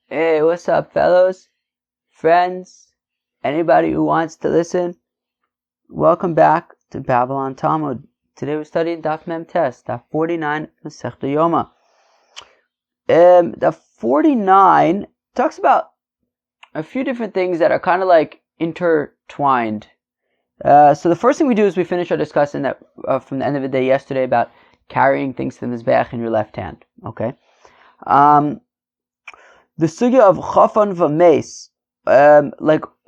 Hey, what's up, fellows, friends, anybody who wants to listen? Welcome back to Babylon Talmud. Today we're studying Daf Mem Tes, Daf 49, Masechta Yoma. Daf 49 talks about a few different things that are kind of like intertwined. So the first thing we do is we finish our discussion that from the end of the day yesterday about carrying things to the Mizbeach in your left hand. Okay. The sugya of chafan v'meis,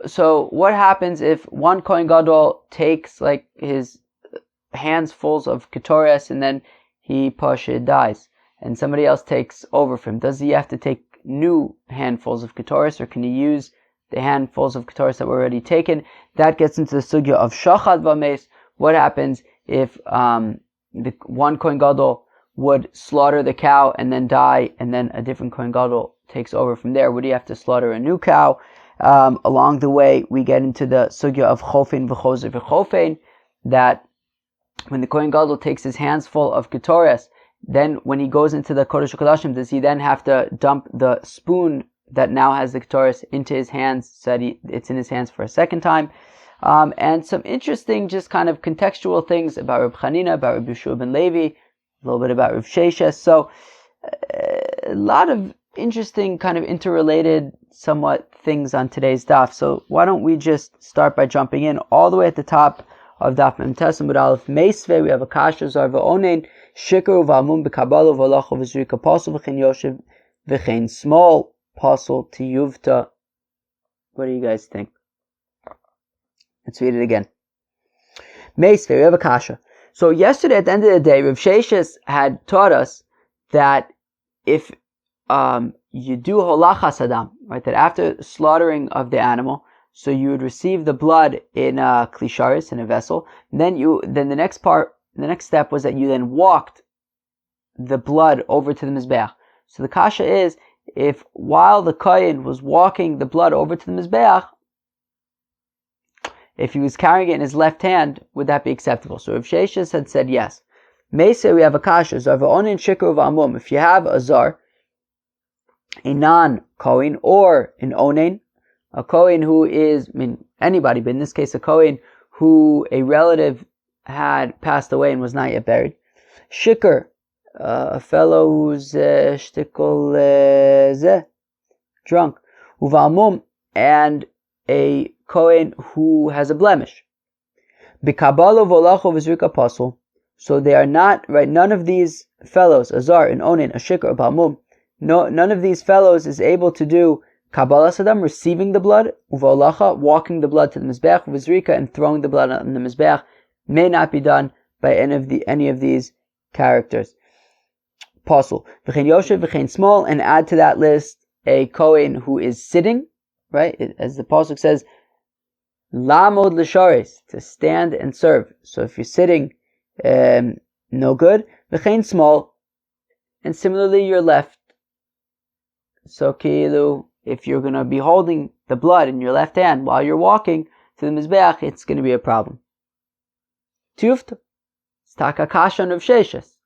so what happens if one Kohen Gadol takes like his hands full of ketores and then he dies, and somebody else takes over from him? Does he have to take new handfuls of ketores, or can he use the handfuls of ketores that were already taken? That gets into the sugya of shachad v'meis. What happens if the one Kohen Gadol would slaughter the cow and then die, and then a different Kohen Gadol takes over from there? Would he have to slaughter a new cow? Along the way, we get into the sugya of chofein v'chozer v'chofein, that when the Kohen Gadol takes his hands full of ketores, then when he goes into the Kodesh HaKodashim, does he then have to dump the spoon that now has the ketores into his hands so that it's in his hands for a second time? And some interesting, just kind of contextual things about Reb Chanina, about Reb Yeshua ben Levi, a little bit about Rav Sheshes. So a lot of interesting kind of interrelated somewhat things on today's daf. So why don't we just start by jumping in all the way at the top of daf Mem Tes Amud Aleph Meisve. We have a kasha zar v'onein shikru v'amun b'kabalo v'alacha v'zrika pasel v'chein yoshev v'chein small pasel tiyuvta. What do you guys think? Let's read it again. Meisve, we have a kasha. So yesterday, at the end of the day, Rav Sheshes had taught us that if you do holachas adam, right, that after slaughtering of the animal, so you would receive the blood in a klisharis, in a vessel. Then the next step was that you then walked the blood over to the mizbeach. So the kasha is, if while the kohen was walking the blood over to the mizbeach, if he was carrying it in his left hand, would that be acceptable? So Rav Sheshes had said yes. Meisei, we have a kasha, zar v'onin shikru v'amum. If you have a zar, a non-kohen, or an onen, a kohen who is, anybody, but in this case a kohen who a relative had passed away and was not yet buried. Shikr, a fellow who's shtikol drunk. Uv'amum, and a kohen who has a blemish. B'kabalo v'olacho v'zrika pasul. So they are not, right, none of these fellows, a zar, an onen, a shikr, a b'amum, none of these fellows is able to do kabbalah sadam, receiving the blood, uv'olacha, walking the blood to the mizbeach, v'zrika, and throwing the blood on the mizbeach, may not be done by any of these characters. Pasul. V'chein yoshev, v'chein small, and add to that list a kohen who is sitting, right, as the pasuk says, lamod l'sharis, to stand and serve. So if you're sitting, no good. V'chein small, and similarly your left. So kilu, if you're going to be holding the blood in your left hand while you're walking to the mizbeach, it's going to be a problem. Tufta. Staka kasha of Sheshes.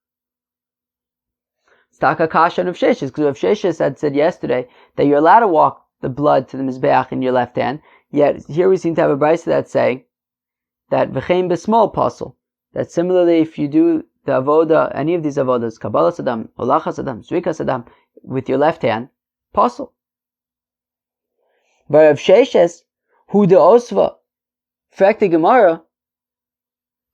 Staka kasha of Sheshes, because Rav Sheshes had said yesterday that you're allowed to walk the blood to the mizbeach in your left hand. Yet here we seem to have a brisa that's saying that v'chein b'small pasel, that similarly if you do the avoda, any of these avodas, kabbalah sadam, holacha sadam, zrika sadam, with your left hand, pasel. But Rav Sheshes, hu de osva, frekte Gemara,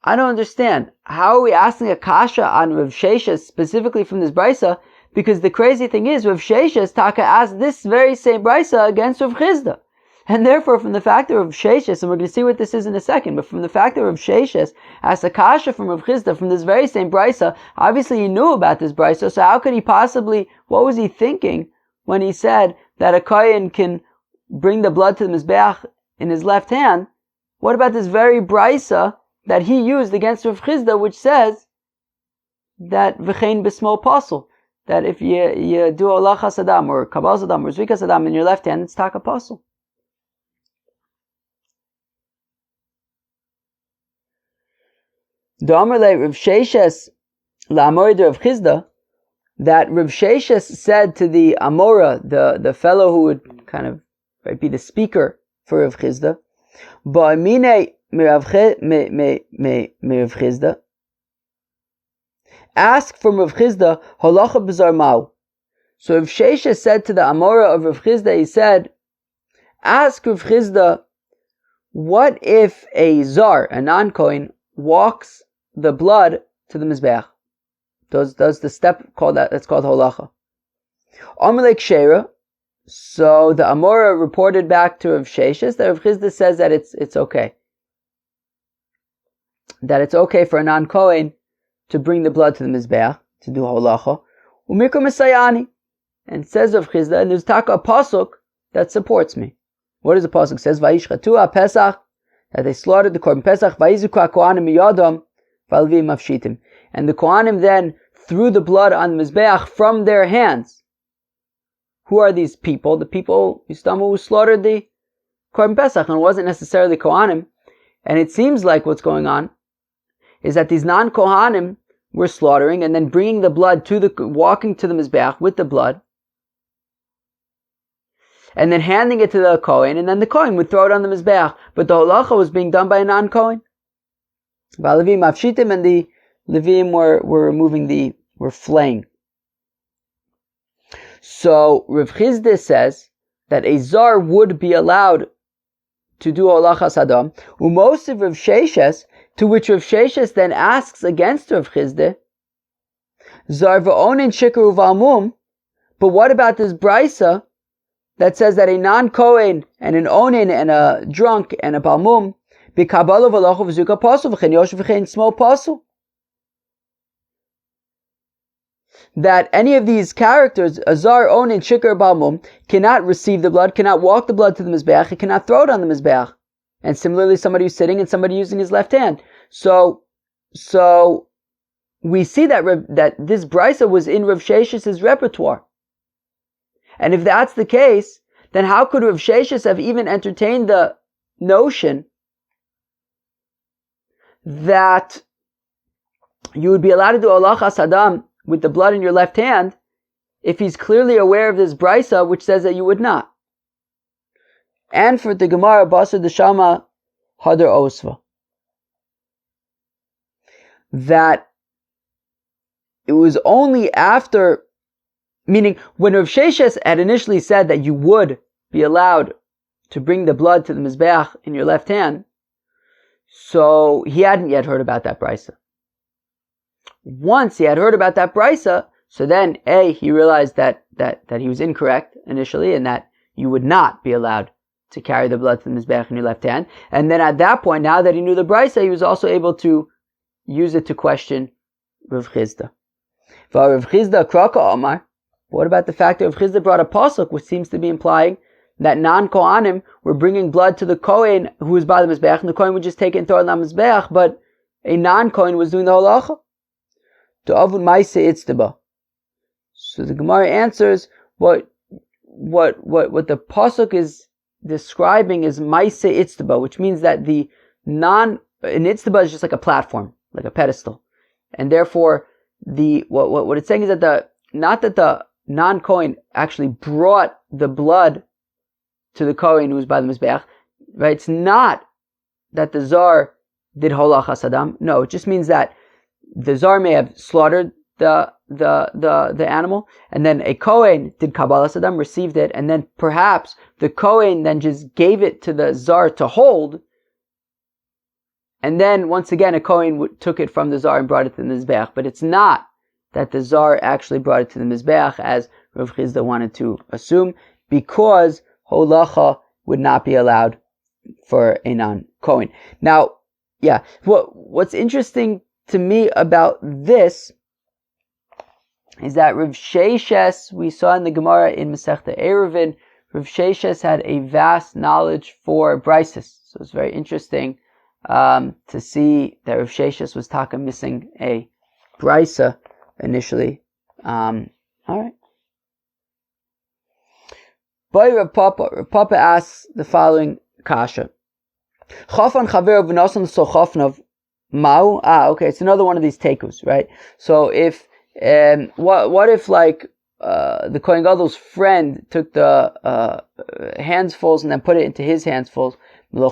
I don't understand. How are we asking a kasha on Rav Sheshes specifically from this brisa? Because the crazy thing is, Rav Sheshes Taka asked this very same brisa against Rav Chizda. And therefore, from the fact that Rav Sheshes, and we're going to see what this is in a second, but from the fact that Rav Sheshes asked a kasha from Rav Chizda from this very same brisa, obviously he knew about this brisa, so how could he possibly, what was he thinking when he said that a kohen can bring the blood to the mizbeach in his left hand? What about this very brisa that he used against Rav Chizda, which says that v'chein b'small pasel, that if you do holacha sadam or kabbalah sadam or zrika sadam in your left hand, it's taka pasel. The Amar Rav Sheshes la'amorid Rav Chizda, that Rav Sheshes said to the Amora, the fellow who would kind of be the speaker for Rav Chisda, Ba'amine Rav Chisda, ask from Rav Chisda, halacha b'zar ma'u. So Rav Sheshes said to the Amora of Rav Chisda, he said, ask Rav Chisda, what if a zar, a non-kohen, walks the blood to the mizbeach? Does the step called that? That's called holacha. Amalek Shera. So the Amora reported back to Rav Sheshes that Rav Chisda says that it's okay. That it's okay for a non-kohen to bring the blood to the mizbeach to do holacha. Umikra Mesayani, and says Rav Chisda, and there's taka a pasuk that supports me. What does the pasuk? It says Vayishchatu Pesach, that they slaughtered the korban Pesach. Vayizuka kohanim miyadam v'alvim mafshitim, and the kohanim then threw the blood on the mizbeach from their hands. Who are these people? The people who slaughtered the korban Pesach, and it wasn't necessarily kohanim. And it seems like what's going on is that these non-kohanim were slaughtering and then bringing the blood walking to the mizbeach with the blood, and then handing it to the kohen, and then the kohen would throw it on the mizbeach. But the holacha was being done by a non-kohen. V'alevim mafshitim, and the Levim were flaying. So Rav Chisda says that a zar would be allowed to do holacha sadam. Umosiv Rav Sheshes, to which Rav Sheshes then asks against Rav Chisda, zar v'onin shikar u'valmum, but what about this brisa that says that a non-kohen and an onin and a drunk and a balmum b'kabala v'locha v'zuka pasul v'chen yoshev v'chen small pasul? That any of these characters, azar, onin, shikar, balmum, cannot receive the blood, cannot walk the blood to the mizbeach, it cannot throw it on the mizbeach. And similarly, somebody who's sitting and somebody using his left hand. So we see that this brisa was in Rav Sheshes' repertoire. And if that's the case, then how could Rav Sheshes have even entertained the notion that you would be allowed to do holacha sadam with the blood in your left hand if he's clearly aware of this brisa which says that you would not? And for the Gemara, Basar Deshama Hadar Osva, that it was only after, meaning when Rav Sheshes had initially said that you would be allowed to bring the blood to the mizbeach in your left hand, so he hadn't yet heard about that brisa. Once he had heard about that brisa, so then he realized that he was incorrect initially, and that you would not be allowed to carry the blood to the mizbeach in your left hand. And then at that point, now that he knew the brisa, he was also able to use it to question Rav Chisda. For Rav Chisda kraka Omar, what about the fact that Rav Chisda brought a pasuk which seems to be implying that non-kohanim were bringing blood to the kohen who was by the mizbeach, and the kohen would just take it and throw it on the mizbeach, but a non-kohen was doing the holacha? To avun ma'aseh itztaba. So the Gemara answers what the pasuk is describing is ma'aseh itztaba, which means that an itztaba is just like a platform, like a pedestal, and therefore what it's saying is that not that the non-kohen actually brought the blood to the kohen who was by the mizbeach, right? It's not that the zar did holacha sadam. No, it just means that the zar may have slaughtered the animal, and then a kohen did kabbalah sadam, received it, and then perhaps the kohen then just gave it to the zar to hold, and then once again a kohen took it from the zar and brought it to the mizbeach. But it's not that the zar actually brought it to the mizbeach, as Rav Chisda wanted to assume, because holacha would not be allowed for a non-kohen. Now, what's interesting to me about this is that Rav Sheshes, we saw in the Gemara in Masechta Eruvin, Rav Sheshes had a vast knowledge for brises. So it's very interesting to see that Rav Sheshes was missing a brisa initially. All right. Boy, Rav Papa asks the following kasha. Chafan chaver v'nasan so chafnav mau. Okay, it's another one of these tekus, right? So if What if the Kohen Gadol's friend took the handsfuls and then put it into his handsfuls? Well,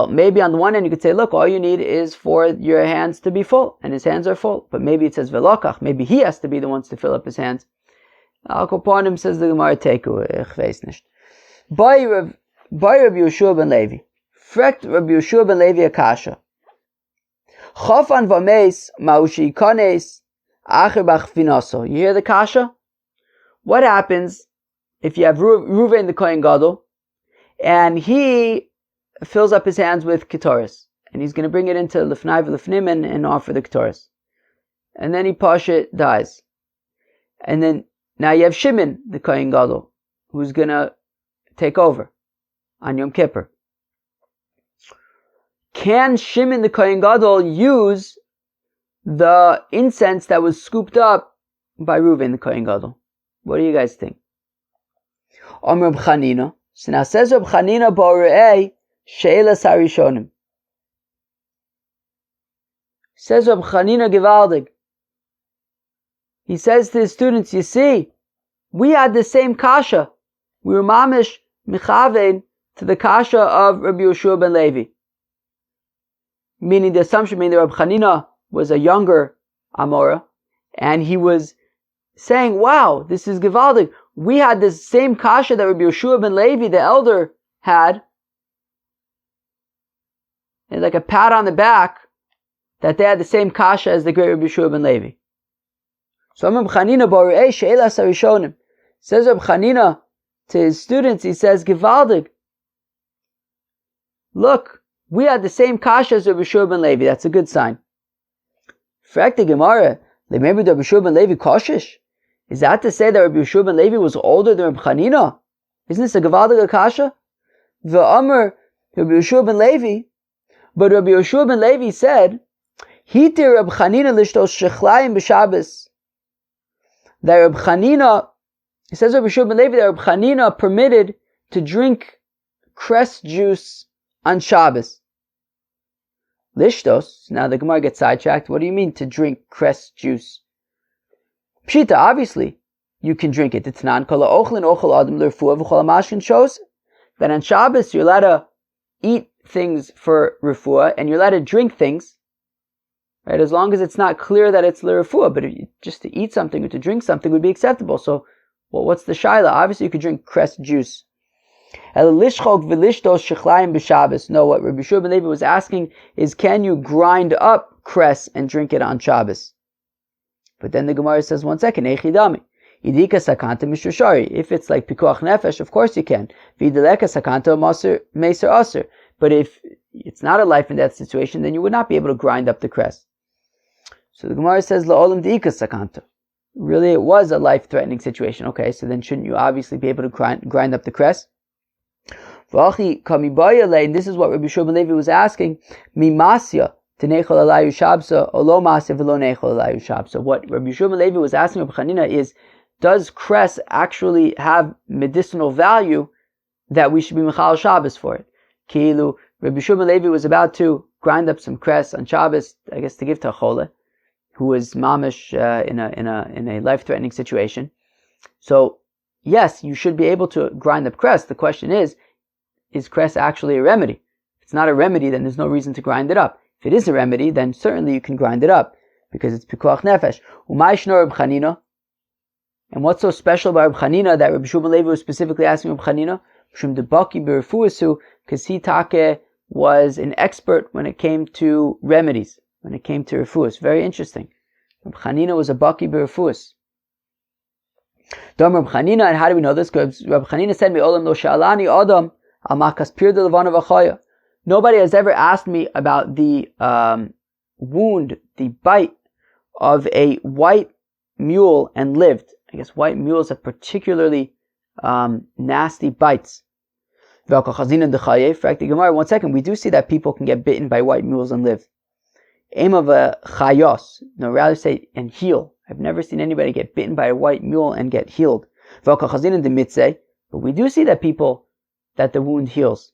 maybe on the one end you could say, look, all you need is for your hands to be full, and his hands are full. But maybe it says velokach, maybe he has to be the ones to fill up his hands. Al Koponim, says the Gemara, teku, ich weiß nicht. By Rabbi Yehoshua ben Levi. Fragt Rabbi Yehoshua ben Levi akasha. Chofan v'meis ma'ushi ikones acher b'chvinaso. You hear the kasha? What happens if you have Reuven the Kohen Gadol, and he fills up his hands with ketoris, and he's going to bring it into lifnai v'lifnim and offer the ketoris, and then he pashit dies, and then now you have Shimon the Kohen Gadol, who's going to take over on Yom Kippur. Can Shimon the Kohen Gadol use the incense that was scooped up by Reuven the Kohen Gadol? What do you guys think? Omer Reb Chanina. So now says Reb Chanina Ba'orei She'elas Harishonim. Says Reb Chanina Givaldig. He says to his students, you see, we had the same kasha. We were mamish michavein to the kasha of Rabbi Yehoshua ben Levi. Meaning the assumption being that Reb Chanina was a younger Amora, and he was saying, wow, this is Givaldig. We had this same kasha that Rabbi Yehoshua ben Levi, the elder, had. It's like a pat on the back that they had the same kasha as the great Rabbi Yehoshua ben Levi. So Reb Chanina Ba'orei She'elas Harishonim. Says Reb Chanina to his students, he says, Givaldig, look, we had the same kasha as Rabbi Yehoshua ben Levi. That's a good sign. Frag the Gemara, maybe Rabbi Yehoshua ben Levi koshish? Is that to say that Rabbi Yehoshua ben Levi was older than Reb Chanina? Isn't this a Givaldig kasha? The Amr Rabbi Yehoshua ben Levi, but Rabbi Yehoshua ben Levi said, Hitir Reb Chanina lishtos shechlayim b'Shabbos. That Reb Chanina, it says Rabbi Yehoshua ben Levi that Reb Chanina permitted to drink cress juice on Shabbos. Lishtos. Now the Gemara gets sidetracked. What do you mean to drink cress juice? Pshita, obviously, you can drink it. It's non kol ha'ochlin ochel adam l'refuah v'chol ha'mashkin shows that on Shabbos you're allowed to eat things for refuah and you're allowed to drink things, right? As long as it's not clear that it's l'refuah, but just to eat something or to drink something would be acceptable. So, well, what's the shaila? Obviously, you could drink cress juice. No, what Rabbi Yehoshua ben Levi was asking is, can you grind up cress and drink it on Shabbos? But then the Gemara says, one second, if it's like pikuach nefesh, of course you can. But if it's not a life and death situation, then you would not be able to grind up the cress. So the Gemara says, really, it was a life-threatening situation. Okay, so then shouldn't you obviously be able to grind up the cress? And this is what Rabbi Yehoshua ben Levi was asking. What Rabbi Yehoshua ben Levi was asking Rabbi Chanina is, does cress actually have medicinal value that we should be Mechal Shabbos for it? Kilu, Rabbi Yehoshua ben Levi was about to grind up some cress on Shabbos, I guess to give to a chole, who was mamish in a life-threatening situation. So, yes, you should be able to grind up cress. The question is cress actually a remedy? If it's not a remedy, then there's no reason to grind it up. If it is a remedy, then certainly you can grind it up, because it's pikuach nefesh. Umay shnor Reb Chanina. And what's so special about Reb Chanina that Rabbi Yehoshua ben Levi was specifically asking Reb Chanina? Because he take was an expert when it came to remedies, when it came to refuas. Very interesting. Reb Chanina was a baki b'refuas. Dom Reb Chanina, and how do we know this? Because Reb Chanina said, "Me'olam lo sha'alani adam al makas pir de levana v'chaya." Nobody has ever asked me about the wound, the bite of a white mule and lived. I guess white mules have particularly nasty bites. One second, we do see that people can get bitten by white mules and live. Aim of a chayos, no, rather say and heal. I've never seen anybody get bitten by a white mule and get healed. But we do see that the wound heals.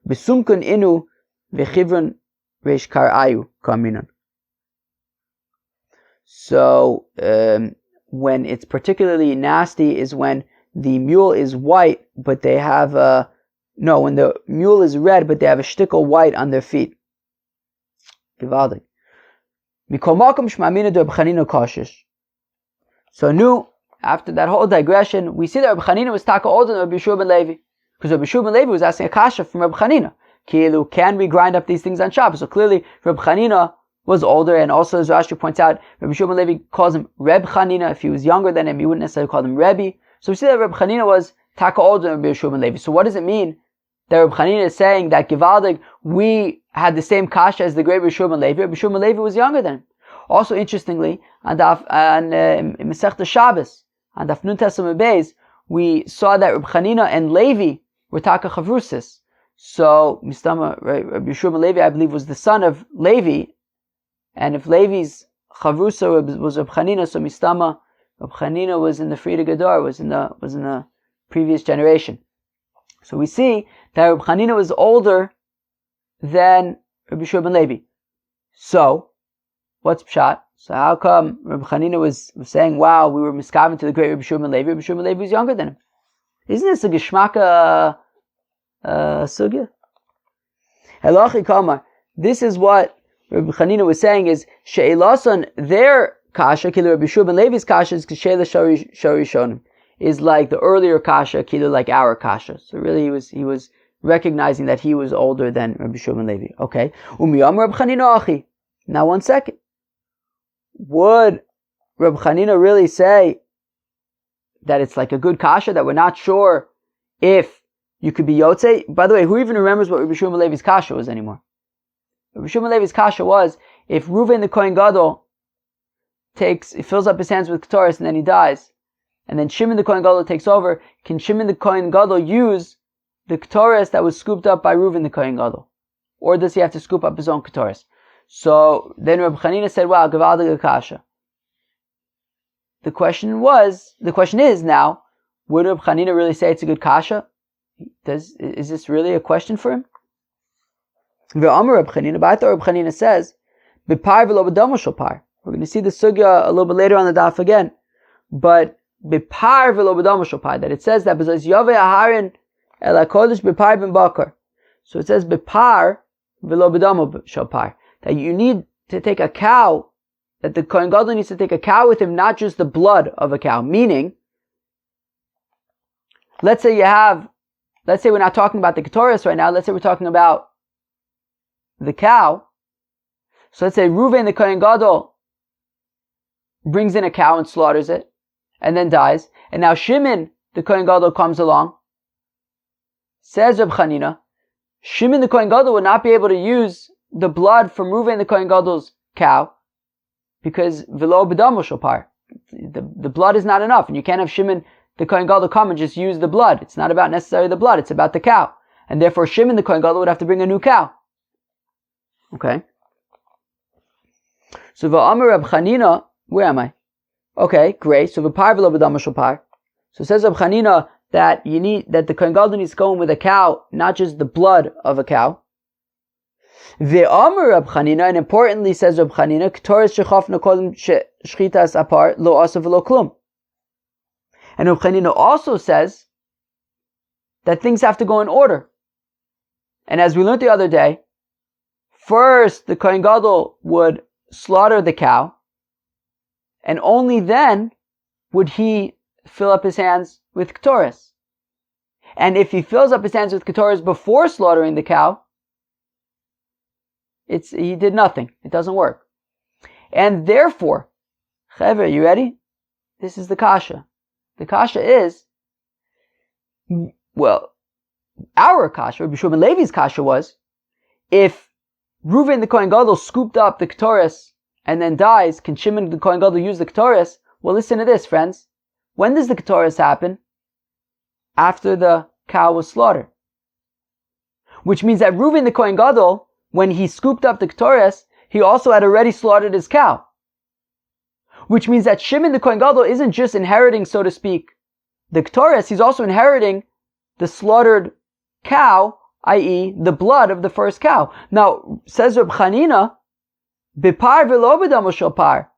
Besumkun inu v'chivron Reish Kar Ayu Kaminan. So when it's particularly nasty is when the mule is white, but they have when the mule is red, but they have a shtickle white on their feet. Givaldik. So new, after that whole digression, we see that Rabbi Chanina was taka older than Rabbi Yeshua ben Levi. Because Rabbi Yeshua ben Levi was asking a kasha from Rabbi Chanina. Kielu, can we grind up these things on Shabbos? So clearly Rabbi Chanina was older, and also as Rashi points out, Rabbi Yeshua ben Levi calls him Reb Chanina. If he was younger than him, he wouldn't necessarily call him Rebbe. So we see that Rabbi Chanina was taka older than Rabbi Yeshua ben Levi. So what does it mean that Rabbi Chanina is saying that Givaldig, we had the same kasha as the great Rabbi Yeshua ben Levi? Rabbi Yeshua ben Levi was younger than him. Also, interestingly, in Masechta Shabbos, on Daf Nun Tesam Beis, we saw that Rabbi Chanina and Levi were taka chavrusis. So, Mistama, Rabbi Yeshua ben Levi, I believe, was the son of Levi, and if Levi's chavrusa was Rabbi Chanina, so Mistama, Rabbi Chanina was in the Frida Gadar, was in the previous generation. So we see that Rabbi Chanina was older than Rabbi Yeshua ben Levi. So, what's pshat? So how come Rabbi Chanina was saying, wow, we were miskaven to the great Rabbi Yeshua ben Levi? Rabbi Yeshua ben Levi was younger than him. Isn't this a geshmaka sugya? Halachi kamar. This is what Rabbi Chanina was saying is, she'elason, their kasha, kilu Rabbi Yeshua ben Levi's kasha is k'sheila shari shonim, is like the earlier kasha, kilu like our kasha. So really he was recognizing that he was older than Rabbi Yeshua ben Levi. Okay. Umiyam Rabbi Chanina achi. Now 1 second. Would Rabbi Chanina really say that it's like a good kasha, that we're not sure if you could be Yotze? By the way, who even remembers what Rabbi Shimon Levi's kasha was anymore? Rabbi Shimon Levi's kasha was, if Reuven the Kohen Gadol fills up his hands with Ketores and then he dies, and then Shimon the Kohen Gadol takes over, can Shimon the Kohen Gadol use the Ketores that was scooped up by Reuven the Kohen Gadol? Or does he have to scoop up his own Ketores? So then Rabbi Chanina said, wow, Gavaldig Kasha. The question is now, would Rabbi Chanina really say it's a good Kasha? Is this really a question for him? Ve'amar Rabbi Chanina, but I thought Rabbi Chanina says, B'par v'lo b'domo shel par. We're going to see the sugya a little bit later on the daf again. But B'par v'lo b'domo shel par, that it says that because Yovei Aharon el HaKodesh B'par ben bakar. So it says B'par v'lo b'domo shel par, that you need to take a cow, that the Kohen Gadol needs to take a cow with him, not just the blood of a cow. Meaning, let's say we're not talking about the Ketores right now, let's say we're talking about the cow. So let's say Reuven the Kohen Gadol brings in a cow and slaughters it, and then dies. And now Shimon the Kohen Gadol comes along. Says Reb Chanina, Shimon the Kohen Gadol would not be able to use the blood from Reuven the Kohen Gadol's cow, because v'lo b'damo shel par, the blood is not enough, and you can't have Shimon the Kohen Gadol come and just use the blood. It's not about necessarily the blood, it's about the cow. And therefore Shimon the Kohen Gadol would have to bring a new cow. Okay? So v'amar Reb Chanina, where am I? Okay, great. So v'par v'lo b'damo shel par. So says Reb Chanina that the Kohen Gadol needs to go in with a cow, not just the blood of a cow. Ve'amar Reb Chanina, and importantly says Reb Chanina, Ketores shechafna kodem shchitas apar lo asa v'lo klum. And Reb Chanina also says that things have to go in order. And as we learned the other day, first the Kohen Gadol would slaughter the cow, and only then would he fill up his hands with Ketores. And if he fills up his hands with Ketores before slaughtering the cow, he did nothing. It doesn't work. And therefore, Chaver, you ready? This is the kasha. The kasha is, well, our kasha, Rabbi Shimon Levi's kasha was, if Reuven the Kohen Gadol scooped up the Ketores and then dies, can Shimon the Kohen Gadol use the Ketores? Well, listen to this, friends. When does the Ketores happen? After the cow was slaughtered. Which means that Reuven the Kohen Gadol, when he scooped up the Ketores, he also had already slaughtered his cow. Which means that Shimon the Kohen Gadol isn't just inheriting, so to speak, the Ketores, he's also inheriting the slaughtered cow i.e. the blood of the first cow. Now, says Reb Chanina, Bipar v'lo b'damo shel par,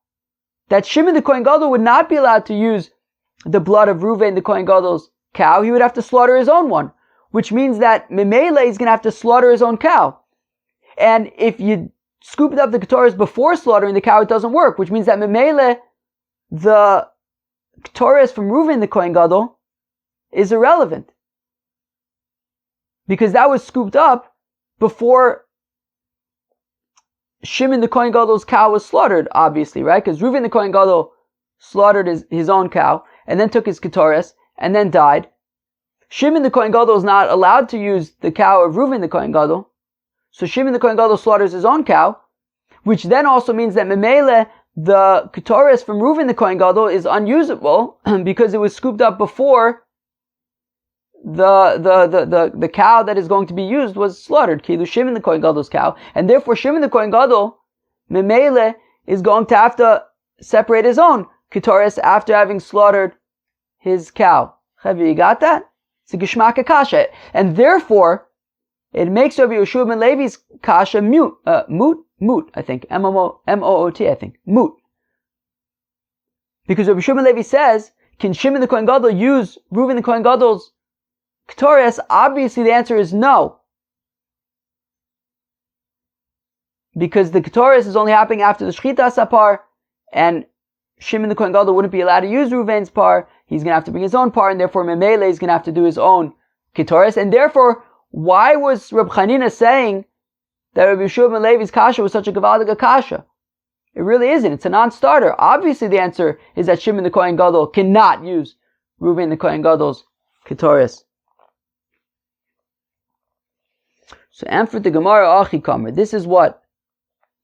that Shimon the Kohen Gadol would not be allowed to use the blood of Reuven the Kohen Gadol's cow. He would have to slaughter his own one, which means that Memele is going to have to slaughter his own cow. And if you scoop up the Ketores before slaughtering the cow, it doesn't work, which means that Memele, the Ketores from Reuven the Kohen Gadol, is irrelevant. Because that was scooped up before Shimon the Kohen Gadol's cow was slaughtered, obviously, right? Because Reuven the Kohen Gadol slaughtered his own cow, and then took his Ketores, and then died. Shimon the Kohen Gadol is not allowed to use the cow of Reuven the Kohen Gadol, so Shimon the Kohen Gadol slaughters his own cow, which then also means that Memele, the Ketores from Reuven the Kohen Gadol, is unusable, because it was scooped up before the cow that is going to be used was slaughtered. Kilu Shimon the Kohen Gadol's cow, and therefore Shimon the Kohen Gadol, Memele, is going to have to separate his own Ketores after having slaughtered his cow. Have you got that? It's a Geshmak Kasha, and therefore it makes Rabbi Yehoshua ben Levi's Kasha moot, I think, M-O-O-T, I think, moot. Because Rabbi Yehoshua ben Levi says, can Shimon the Kohen Gadol use Reuven the Kohen Gadol's Ketores? Obviously the answer is no. Because the Ketores is only happening after the Shchita Sapar, and Shimon the Kohen Gadol wouldn't be allowed to use Reuven's par. He's going to have to bring his own par, and therefore Memele is going to have to do his own Ketores. And therefore, why was Reb Chanina saying that Rabbi Yehoshua ben Levi's kasha was such a Gavaldiga kasha? It really isn't. It's a non-starter. Obviously the answer is that Shimon the Kohen Gadol cannot use Reuven the Kohen Gadol's Ketores. So, and for the Gemara Achi Kamer, this is what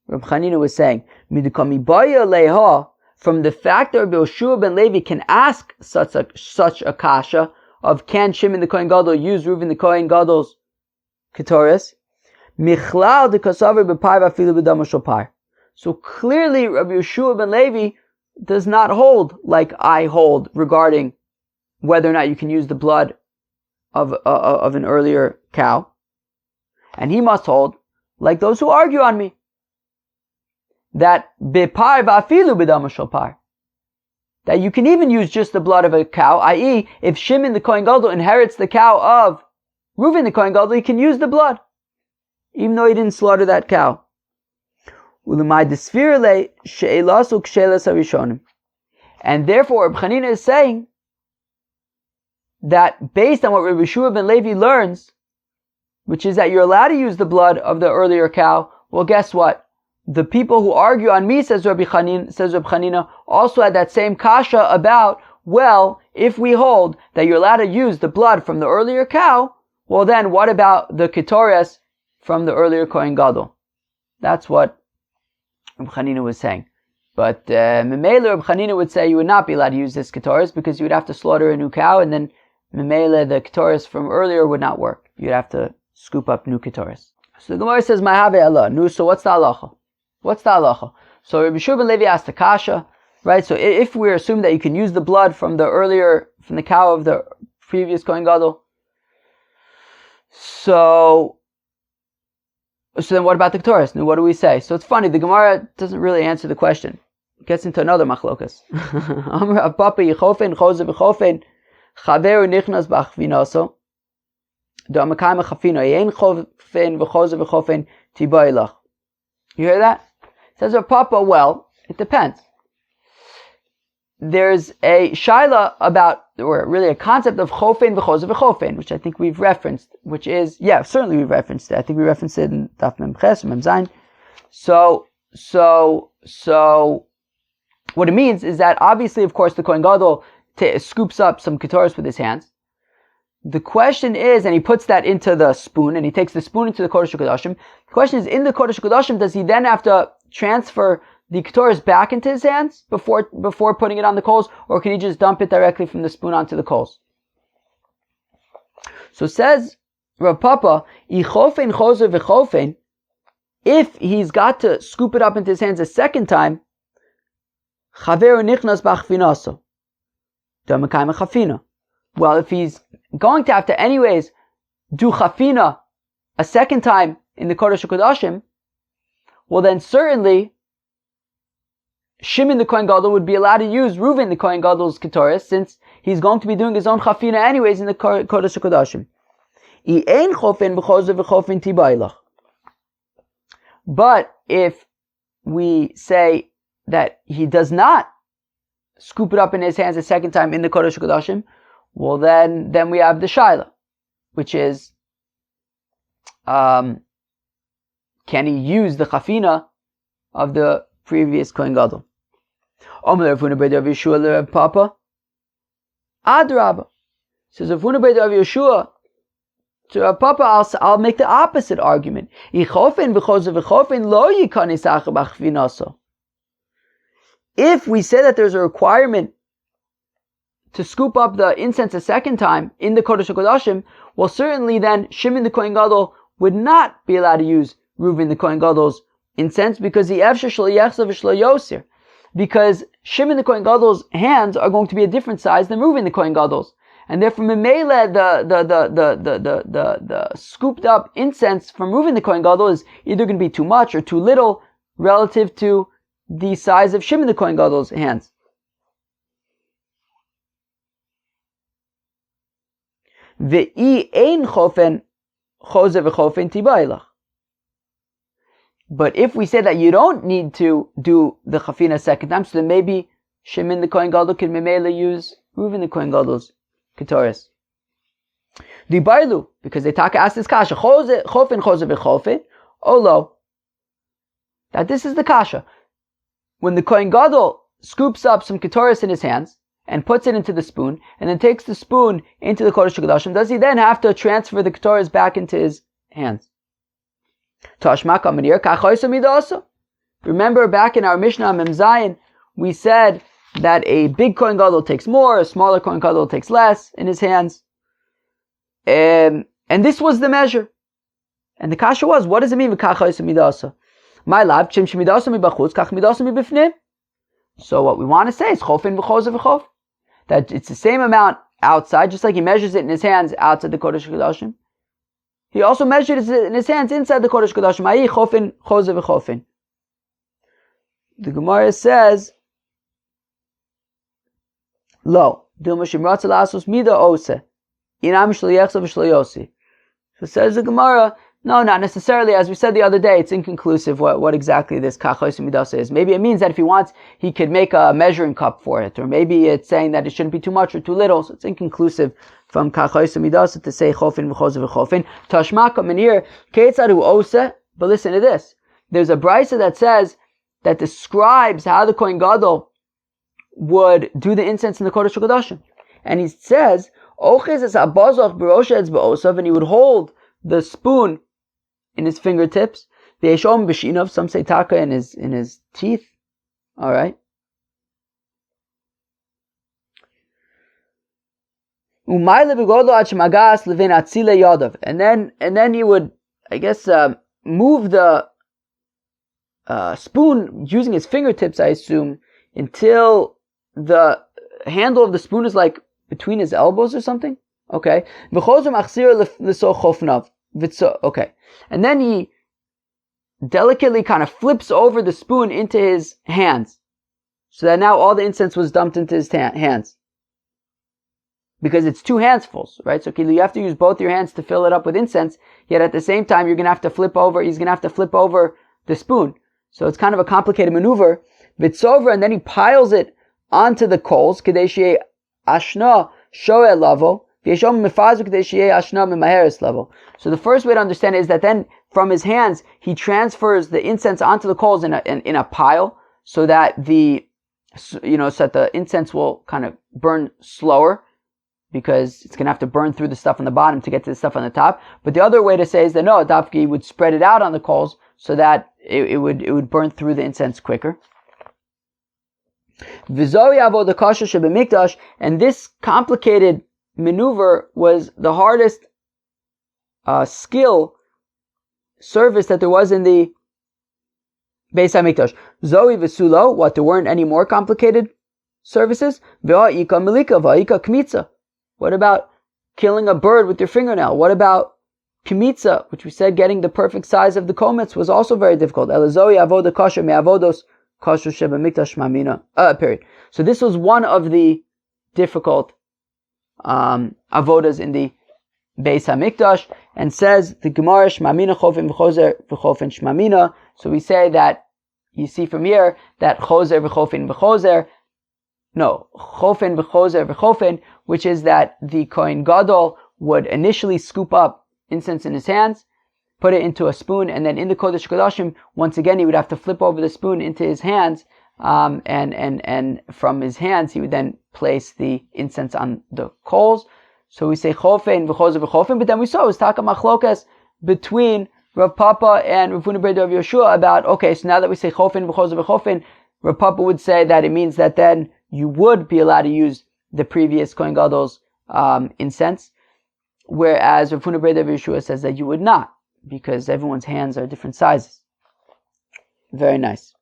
Reb Chanina was saying. Midukami baya leha, from the fact that Rabbi Yehoshua ben Levi can ask such a kasha of can Shimon the Kohen Gadol use Reuven the Kohen Gadol's Ketores, Michlal de Kasaver b'Pai v'Afilu b'Damo shel Par. So clearly Rabbi Yehoshua ben Levi does not hold like I hold regarding whether or not you can use the blood of an earlier cow, and he must hold like those who argue on me, that b'Par v'Afilu b'Damo shel Par, that you can even use just the blood of a cow, i.e., if Shimon the Kohen Gadol inherits the cow of Reuven the Kohen Gadol, he can use the blood, even though he didn't slaughter that cow. And therefore, Reb Chanina is saying that based on what Rabbi Yehoshua ben Levi learns, which is that you're allowed to use the blood of the earlier cow, well, guess what? The people who argue on me, says Reb Chanina, also had that same kasha about, well, if we hold that you're allowed to use the blood from the earlier cow, well then, what about the Ketores from the earlier Kohen Gadol? That's what Reb Chanina was saying. But Memele, Reb Chanina would say you would not be allowed to use this Ketores because you would have to slaughter a new cow, and then Memele, the Ketores from earlier would not work. You'd have to scoop up new Ketores. So the Gemara says, Ma'ave Allah. Nu, so what's the halacha? What's the halacha? So Rabbi Yehoshua ben Levi asked the kasha, right? So if we assume that you can use the blood from the cow of the previous Kohen Gadol, so then what about the Ketores? Now what do we say? So it's funny, the Gemara doesn't really answer the question. It gets into another machlokas. Amar Papa Yechofen Chose v'Chofen Chaveru Nichnas b'Achvinaso Da'amakayim Chafino Yein Chofen v'Chose v'Chofen Tibaylach. You hear that? Says our Papa, well, it depends. There's a shaila about, or really a concept of chofen v'chose v'chofen, which I think we've referenced, which is, certainly we've referenced it. I think we referenced it in Daf Mem Ches, Mem Zayin. So, what it means is that obviously, of course, the Kohen Gadol scoops up some ketores with his hands. The question is, and he puts that into the spoon, and he takes the spoon into the Kodesh HaKodashim. The question is, in the Kodesh HaKodashim, does he then have to transfer the ketores back into his hands before putting it on the coals, or can he just dump it directly from the spoon onto the coals? So says Rav Papa, Ichofen chose v'chofen, if he's got to scoop it up into his hands a second time, Chaveru nichnas b'achvinaso, Da'amakayim chafina. Well, if he's going to have to anyways do chafina a second time in the Kodesh HaKodashim, well then certainly Shimon the Kohen Gadol would be allowed to use Reuven the Kohen Gadol's Ketoris, since he's going to be doing his own Chafina anyways in the Kodesh HaKodashim. But if we say that he does not scoop it up in his hands a second time in the Kodesh HaKodashim, well then we have the Shaila, which is, can he use the Chafina of the previous Kohen Gadol? Papa Adrabah says, if Huna Beit Rav Yeshua to Rav Papa, I'll make the opposite argument. If we say that there's a requirement to scoop up the incense a second time in the Kodesh HaKodashim, well certainly then Shimon the Kohen Gadol would not be allowed to use Reuven the Kohen Gadol's incense, because the Efshar Shlo Yechzav Shlo Yosir, because Shimon the Kohen Gadol's hands are going to be a different size than Reuven the Kohen Gadol's, and therefore Memele the scooped up incense from Reuven the Kohen Gadol is either going to be too much or too little relative to the size of Shimon the Kohen Gadol's hands. Ve'i ein chofen chose v'chofen tibailach. But if we say that you don't need to do the Chafina second time, so then maybe Shimon the Kohen Gadol can Memele use Reuven the Kohen Gadol's Ketoris. Dibailu, because they talk asked this kasha, chofen chose v'chofen, olo. That this is the kasha. When the Kohen Gadol scoops up some Ketoris in his hands and puts it into the spoon, and then takes the spoon into the Kodesh HaKodashim, does he then have to transfer the Ketoris back into his hands? Remember back in our Mishnah Mem Zayin, we said that a big Kohen Gadol takes more, a smaller Kohen Gadol takes less in his hands. And this was the measure. And the kasha was, what does it mean? My lab, so what we want to say is that it's the same amount outside, just like he measures it in his hands outside the Kodesh HaKodashim. He also measured it in his hands inside the Kodesh HaKodashim. The Gemara says, Lo, so says the Gemara, no, not necessarily. As we said the other day, it's inconclusive what exactly this kachos midasa is. Maybe it means that if he wants, he could make a measuring cup for it. Or maybe it's saying that it shouldn't be too much or too little. So it's inconclusive from kachos midasa to say chofin v'choz v'chofin. Tashmaka menir keitzaru ose. But listen to this. There's a brisa that says, that describes how the Kohen Gadol would do the incense in the Kodesh HaKodashim. And he says, and he would hold the spoon in his fingertips. Some say taka in his teeth. All right. And then he would, I guess, move the spoon using his fingertips, I assume, until the handle of the spoon is like between his elbows or something. Okay. Okay. And then he delicately kind of flips over the spoon into his hands, so that now all the incense was dumped into his hands. Because it's two handsfuls, right? So you have to use both your hands to fill it up with incense, yet at the same time he's going to have to flip over the spoon. So it's kind of a complicated maneuver. Vitzover, and then he piles it onto the coals. Kadeshie ashna shoe lavo. V'yeshom mefazu kadeshie ashna mimaheres level. So the first way to understand it is that then from his hands he transfers the incense onto the coals in a pile, so that the incense will kind of burn slower, because it's going to have to burn through the stuff on the bottom to get to the stuff on the top. But the other way to say is that no, Dafki would spread it out on the coals so that it would burn through the incense quicker. And this complicated maneuver was the hardest service that there was in the Beis HaMikdash. Zoe v'sulo, what, there weren't any more complicated services? V'ha'ika melika, v'ha'ika kmitza. What about killing a bird with your fingernail? What about Kmitza, which we said getting the perfect size of the kometz was also very difficult. Elazoi avoda kosher me avodos kosher sheba mikdash mamina. Period. So this was one of the difficult avodas in the Beis HaMikdash, and says the Gemara Shmamina Chofen v'Chozer v'Chofen Shmamina. So we say that you see from here that Chozer v'Chofen v'Chozer, no, Chofen v'Chozer v'Chofen, which is that the Kohen Gadol would initially scoop up incense in his hands, put it into a spoon, and then in the Kodesh Kodashim, once again he would have to flip over the spoon into his hands, and from his hands he would then place the incense on the coals. So we say chofen v'chozer v'chofen, but then we saw it was taka machlokas between Rav Papa and Rav Huna bar Rav Yoshua about, okay, so now that we say chofen v'chozer v'chofen, Rav Papa would say that it means that then you would be allowed to use the previous Kohen Gadol's incense, whereas Rav Huna bar Rav Yoshua says that you would not, because everyone's hands are different sizes. Very nice.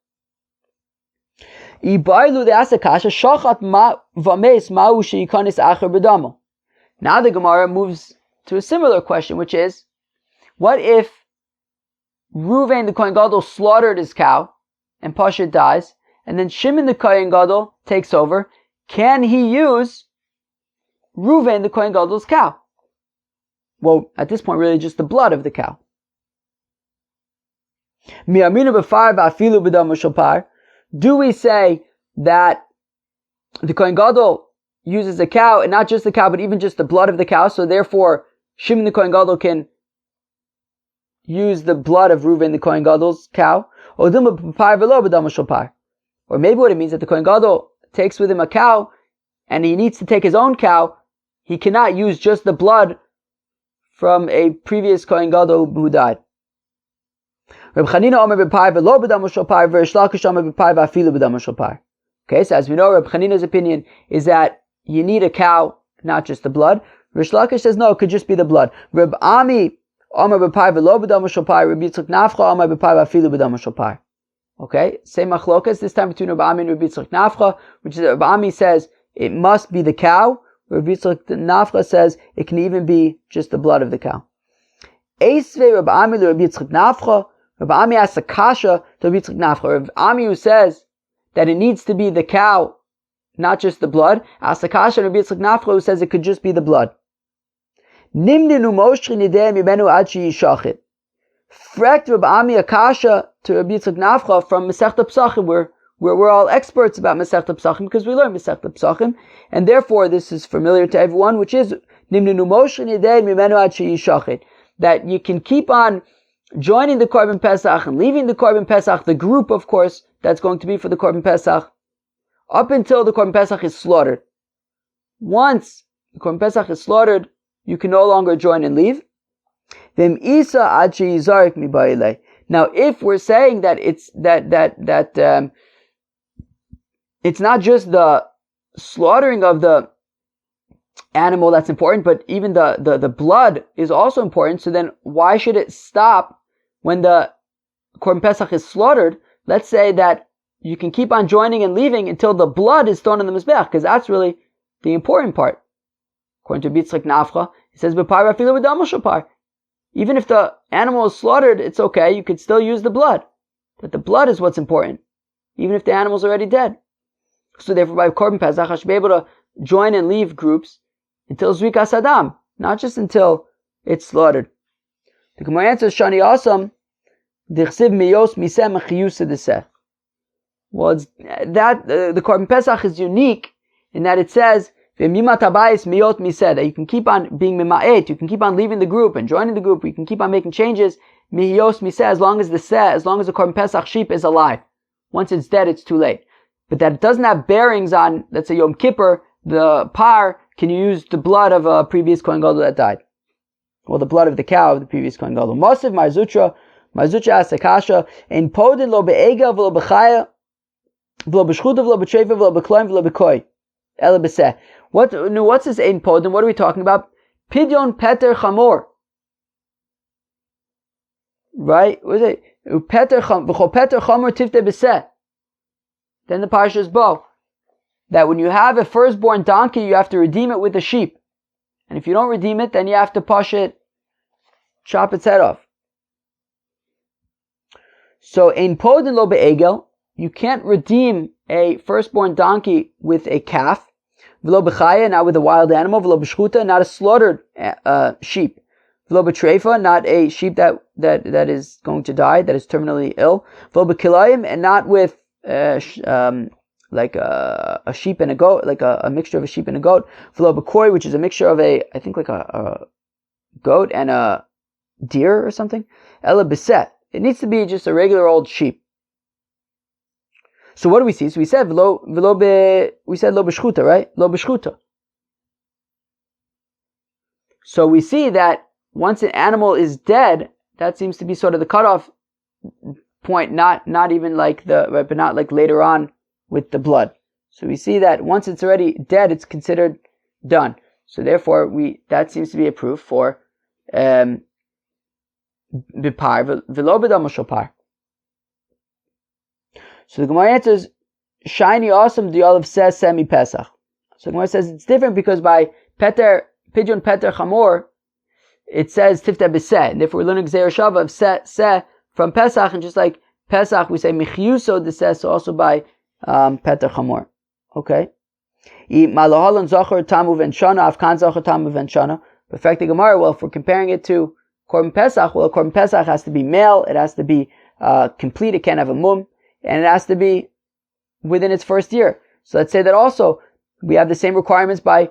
Ibailu de asakasha shachat ma v'meis ma'u she'yikanis acher b'damo. Now the Gemara moves to a similar question, which is, what if Reuven the Kohen Gadol slaughtered his cow and Pasha dies, and then Shimon the Kohen Gadol takes over? Can he use Reuven the Kohen Gadol's cow? Well, at this point, really just the blood of the cow. Do we say that the Kohen Gadol uses a cow, and not just the cow, but even just the blood of the cow, so therefore Shimon the Kohen Gadol can use the blood of Reuven the Kohen Gadol's cow? Or maybe what it means that the Kohen Gadol takes with him a cow, and he needs to take his own cow. He cannot use just the blood from a previous Kohen Gadol who died. Okay, so as we know, Reb Chanina's opinion is that you need a cow, not just the blood. Rish Lakish says no, it could just be the blood. Reb Ami Amar b'pai v'lo b'dam shopar. Reb Yitzchak Nafcha Amar b'pai v'afilu b'dam shopar. Okay, same machlokas this time between Reb Ami and Reb Yitzchak Nafcha, which is Reb Ami says it must be the cow. Reb Yitzchak Nafcha says it can even be just the blood of the cow. Eisvei Reb Ami to Reb Yitzchak Nafcha. Reb Ami asks a kasha to Reb Yitzchak Nafcha. Reb Ami who says that it needs to be the cow, not just the blood, asks a kasha to Reb Yitzchak Nafcha who says it could just be the blood. Nimdinu moshchi nidei mimenu ad sheyishachit. Frekt Reb Ami a kasha to Reb Yitzchak Nafcha from Masechta Pesachim, where we're all experts about Masechta Pesachim because we learn Masechta Pesachim, and therefore this is familiar to everyone, which is Nimdinu moshchi nidei mimenu ad sheyishachit, that you can keep on joining the Korban Pesach and leaving the Korban Pesach, the group, of course, that's going to be for the Korban Pesach, up until the Korban Pesach is slaughtered. Once the Korban Pesach is slaughtered, you can no longer join and leave. Now, if we're saying that it's it's not just the slaughtering of the animal that's important, but even the blood is also important. So then why should it stop when the Korban Pesach is slaughtered? Let's say that you can keep on joining and leaving until the blood is thrown in the Mizbeach, because that's really the important part. According to Yitzchak Nafcha, it says, even if the animal is slaughtered, it's okay, you could still use the blood. But the blood is what's important, even if the animal's already dead. So therefore, by Korban Pesach, I should be able to join and leave groups until Zrikas Adam, not just until it's slaughtered. The Gemara answers, Shani Asam, Dichsiv Miyos Misem Chiyusa Deseh. Well, it's that the Korban Pesach is unique in that it says that you can keep on being mima'et, you can keep on leaving the group and joining the group, you can keep on making changes, miyos miseh, as long as the Korban Pesach sheep is alive. Once it's dead, it's too late. But that doesn't have bearings on, let's say, Yom Kippur, the par, can you use the blood of a previous Kohen Gadol that died? Well, the blood of the cow of the previous Kohen Gadol. Mosiv Marzutra asks Akasha, in podin lo be'ega v'lo b'chaya, v'lo b'shchuta v'lo b'treifa v'lo b'kloim v'lo b'koi. Ela b'seh. What's this ein podin? What are we talking about? Pidyon peter chamor. Right? What is it? Peter chamor tifte b'seh. Then the parsha is bo. That when you have a firstborn donkey, you have to redeem it with a sheep. And if you don't redeem it, then you have to push it chop its head off. So ein podin lo be'egel, you can't redeem a firstborn donkey with a calf. V'lo b'chaya, not with a wild animal. V'lo b'shchuta, not a slaughtered sheep. V'lo b'treifa, not a sheep that is going to die, that is terminally ill. V'lo b'kilayim, and not with like a sheep and a goat, like a mixture of a sheep and a goat. V'lo b'kori, which is a mixture of I think like a goat and a deer or something. Ela b'set, it needs to be just a regular old sheep. So what do we see? So we said lo b'shchuta, right? Lo b'shchuta. So we see that once an animal is dead, that seems to be sort of the cutoff point, not even like but not like later on with the blood. So we see that once it's already dead, it's considered done. So therefore, that seems to be a proof for bipar v'lo b'damo shopar. So the Gemara answers, shiny awesome, the olive says semi Pesach. So the Gemara says it's different because by pidyon peter chamor, it says tifta b'seh. And therefore we're learning Gzeir Shava of seh from Pesach, and just like Pesach we say michyuso the seh, so also by peter chamor. Okay. Malahalan zachor tamu v'enshana, afkan zachor tamu v'enshana. Perfect the Gemara. Well, if we're comparing it to Korban Pesach, well, Korban Pesach has to be male, it has to be complete, it can't have a mum, and it has to be within its first year. So let's say that also we have the same requirements by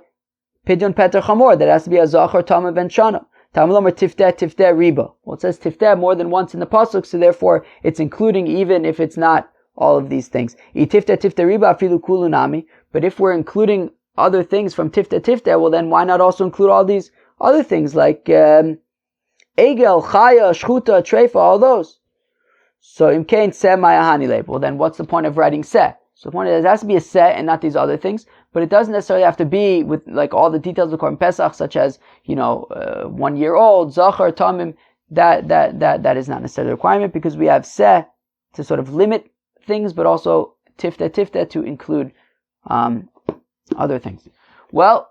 Pidyon Peter Chamor, that it has to be a Zachar Tama Venshana. Tamalam or Tifteh Riba. Well, it says Tifteh more than once in the Pasuk, so therefore it's including even if it's not all of these things. Tifteh Riba afilu kulunami. But if we're including other things from Tifteh, well then why not also include all these other things like Egel, Chaya, Shchuta, Treifa, all those. So imkain seh mayahani label. Well, then what's the point of writing seh? So the point is it has to be a seh and not these other things, but it doesn't necessarily have to be with like all the details of Korban Pesach, such as 1 year old, Zachar, Tamim. That is not necessarily a requirement because we have seh to sort of limit things, but also tifteh to include other things. Well,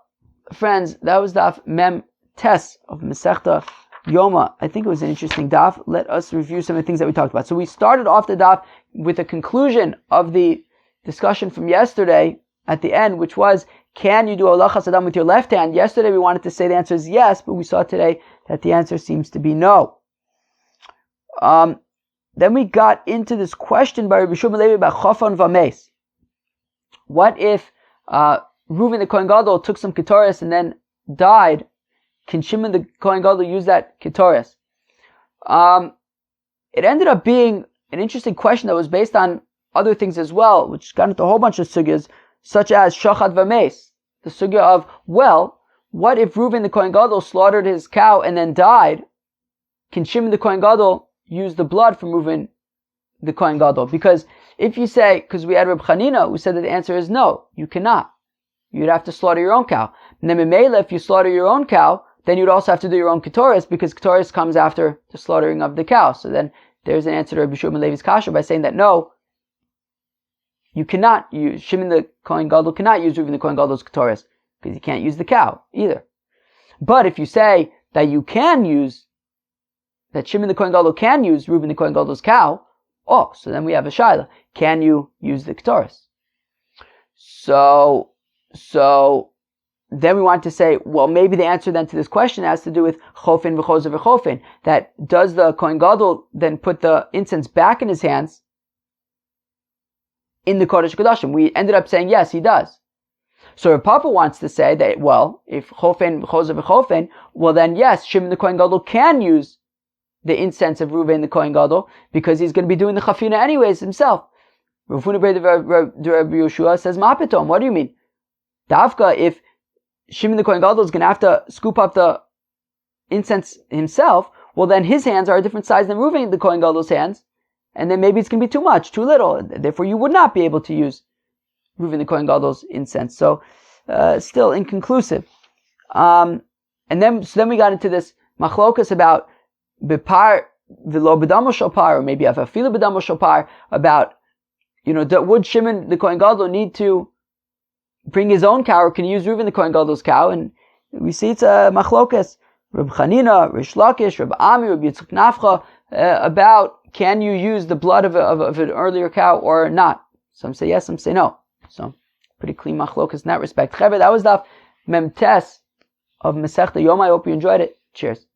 friends, that was daf mem tes of Masechta Yoma. I think it was an interesting daf. Let us review some of the things that we talked about. So we started off the daf with a conclusion of the discussion from yesterday at the end, which was, can you do Olachas Adam with your left hand? Yesterday we wanted to say the answer is yes, but we saw today that the answer seems to be no. Then we got into this question by Rabbi Shimon Levi about Chofan Vames. What if Reuven the Kohen Gadol took some Ketoris and then died? Can Shimon the Kohen Gadol use that Ketoris? It ended up being an interesting question that was based on other things as well, which got into a whole bunch of sugyas, such as Shachad Vames. The sugya of, well, what if Reuven the Kohen Gadol slaughtered his cow and then died? Can Shimon the Kohen Gadol use the blood from Reuven the Kohen Gadol? Because if you say, because we had Reb Chanina who said that the answer is no, you cannot. You'd have to slaughter your own cow. And then if you slaughter your own cow, then you'd also have to do your own Ketoris, because Ketoris comes after the slaughtering of the cow. So then there's an answer to Rabbi Shimon Levi's kasha by saying that no, you cannot use, Shimon the Kohen Gadol cannot use Reuven the Kohen Gadol's Ketoris, because he can't use the cow either. But if you say that you can use, that Shimon the Kohen Gadol can use Reuven the Kohen Gadol's cow, so then we have a shaila. Can you use the Ketoris? So then we want to say, well, maybe the answer then to this question has to do with Chofin v'chozer v'chofin. That does the Kohen Gadol then put the incense back in his hands in the Kodesh Kodashim? We ended up saying yes, he does. So Rav Papa wants to say that, well, if Chofin v'chozer v'chofin, well then yes, Shimon the Kohen Gadol can use the incense of Reuven the Kohen Gadol, because he's going to be doing the Chafina anyways himself. Rav Huna Bar Rabbi Yoshua says, Mapitom, what do you mean? Davka, if Shimon the Kohen Gadol is going to have to scoop up the incense himself, well then his hands are a different size than Reuven the Kohen Gadol's hands, and then maybe it's going to be too much, too little, therefore you would not be able to use Reuven the Kohen Gadol's incense. So, still inconclusive. So then we got into this machlokas about bipar v'lo b'damo shopar, or maybe afafilu b'damo shopar, about, would Shimon the Kohen Gadol need to bring his own cow, or can he use Reuven the Kohen Gadol's cow? And we see it's a machlokas. Reb Chanina, Rish Lakish, Reb Ami, Reb Yitzchak Nafcha, about can you use the blood of an earlier cow or not? Some say yes, some say no. So pretty clean machlokas in that respect. That was daf Memtes of Masechta Yoma. I hope you enjoyed it. Cheers.